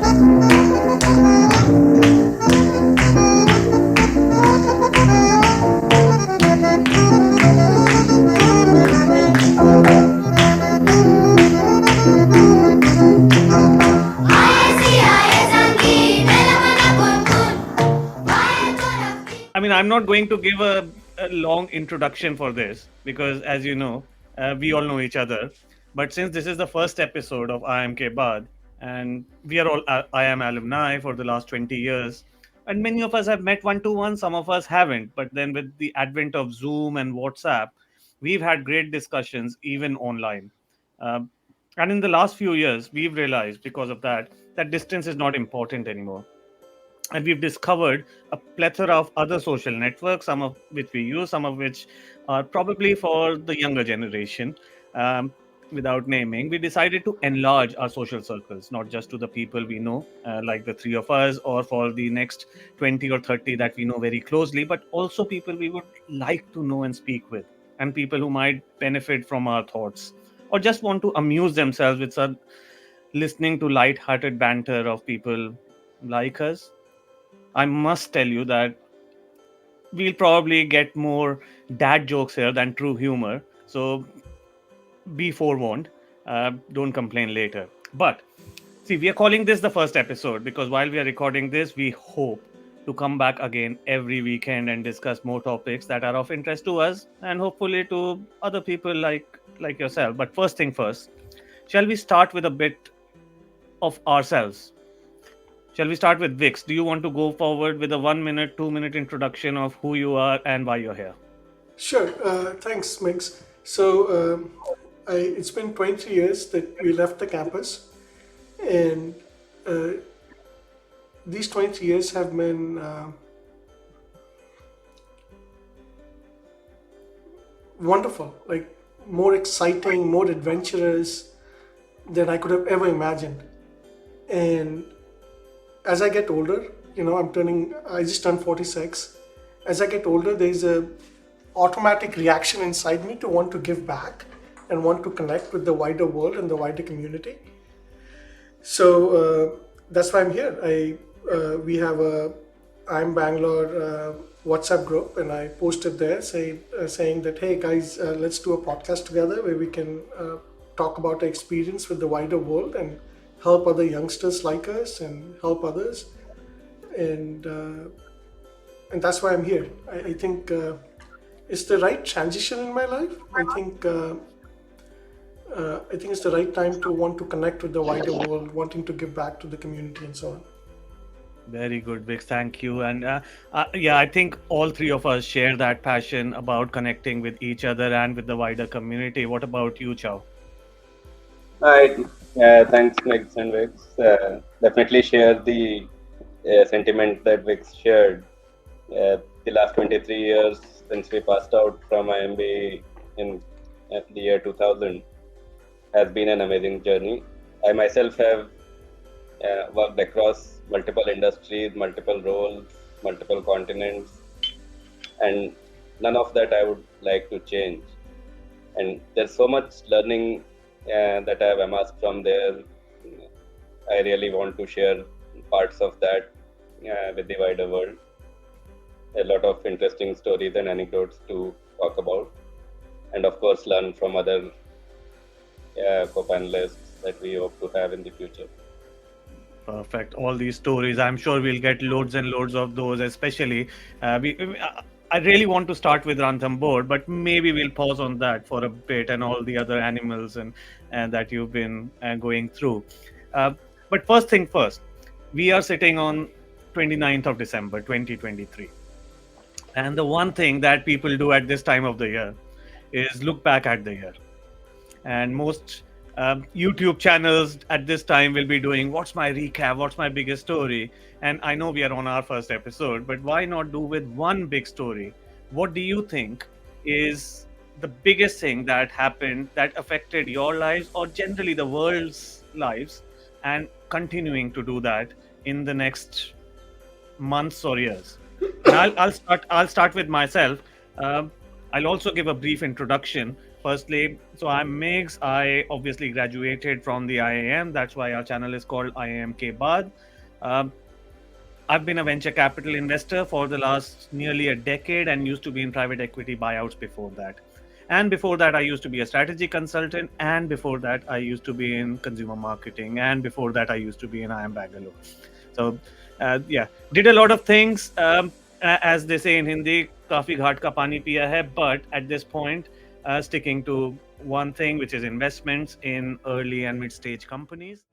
I mean, I'm not going to give a long introduction for this because, as you know, we all know each other. But since this is the first episode of IIM Baad, and we are all IIM alumni for the last 20 years, and many of us have met one to one, some of us haven't. But then, with the advent of Zoom and WhatsApp, we've had great discussions even online. Um, and in the last few years, we've realized because of that, that distance is not important anymore, and we've discovered a plethora of other social networks, some of which we use, some of which are probably for the younger generation. um, Without naming, we decided to enlarge our social circles, not just to the people we know, like the three of us, or for the next 20 or 30 that we know very closely, but also people we would like to know and speak with, and people who might benefit from our thoughts, or just want to amuse themselves with some listening to light-hearted banter of people like us. I must tell you that we'll probably get more dad jokes here than true humor. So be forewarned. Don't complain later. But see, we are calling this the first episode because while we are recording this, we hope to come back again every weekend and discuss more topics that are of interest to us and hopefully to other people like yourself. But first thing first, shall we start with a bit of ourselves? Shall we start with Vix? Do you want to go forward with a 1 minute, 2 minute introduction of who you are and why you're here? Sure. Thanks, Migs. It's been 20 years that we left the campus, and uh, these 20 years have been wonderful, like more exciting, more adventurous than I could have ever imagined. And as I get older, I just turned 46. As I get older, there's a automatic reaction inside me to want to give back and want to connect with the wider world and the wider community. So that's why I'm here. We have a I'm Bangalore WhatsApp group, and I posted there saying that, hey guys, let's do a podcast together where we can talk about our experience with the wider world and help other youngsters like us and help others. And uh, and that's why I'm here. I think it's the right transition in my life. I think it's the right time to want to connect with the wider world, wanting to give back to the community and so on. Very good, Vix. Thank you. And yeah, I think all three of us share that passion about connecting with each other and with the wider community. What about you, Chow? Hi, thanks, Migs and Viks. Definitely share the sentiment that Viks shared. The last 23 years since we passed out from IMB in the year 2000 has been an amazing journey. I myself have worked across multiple industries, multiple roles, multiple continents, and none of that I would like to change. And there's so much learning that I have amassed from there. I really want to share parts of that with the wider world. A lot of interesting stories and anecdotes to talk about, and of course, learn from other co-panelists that we hope to have in the future. Perfect. All these stories, I'm sure we'll get loads and loads of those, especially. I really want to start with Ranthambore, but maybe we'll pause on that for a bit and all the other animals and that you've been going through. Uh, but first thing first, we are sitting on 29th of December, 2023. And the one thing that people do at this time of the year is look back at the year. And most YouTube channels at this time will be doing what's my recap, what's my biggest story. And I know we are on our first episode, but why not do with one big story? What do you think is the biggest thing that happened that affected your lives or generally the world's lives, and continuing to do that in the next months or years? And I'll start with myself. Um, I'll also give a brief introduction firstly, so I'm Migs. I obviously graduated from the IIM. That's why our channel is called IIM Baad. Um, I've been a venture capital investor for the last nearly a decade and used to be in private equity buyouts before that. And before that, I used to be a strategy consultant. And before that, I used to be in consumer marketing. And before that, I used to be in IIM Bangalore. So, yeah, did a lot of things. As they say in Hindi, काफी घाट का पानी पिया hai. But at this point, sticking to one thing, which is investments in early and mid-stage companies.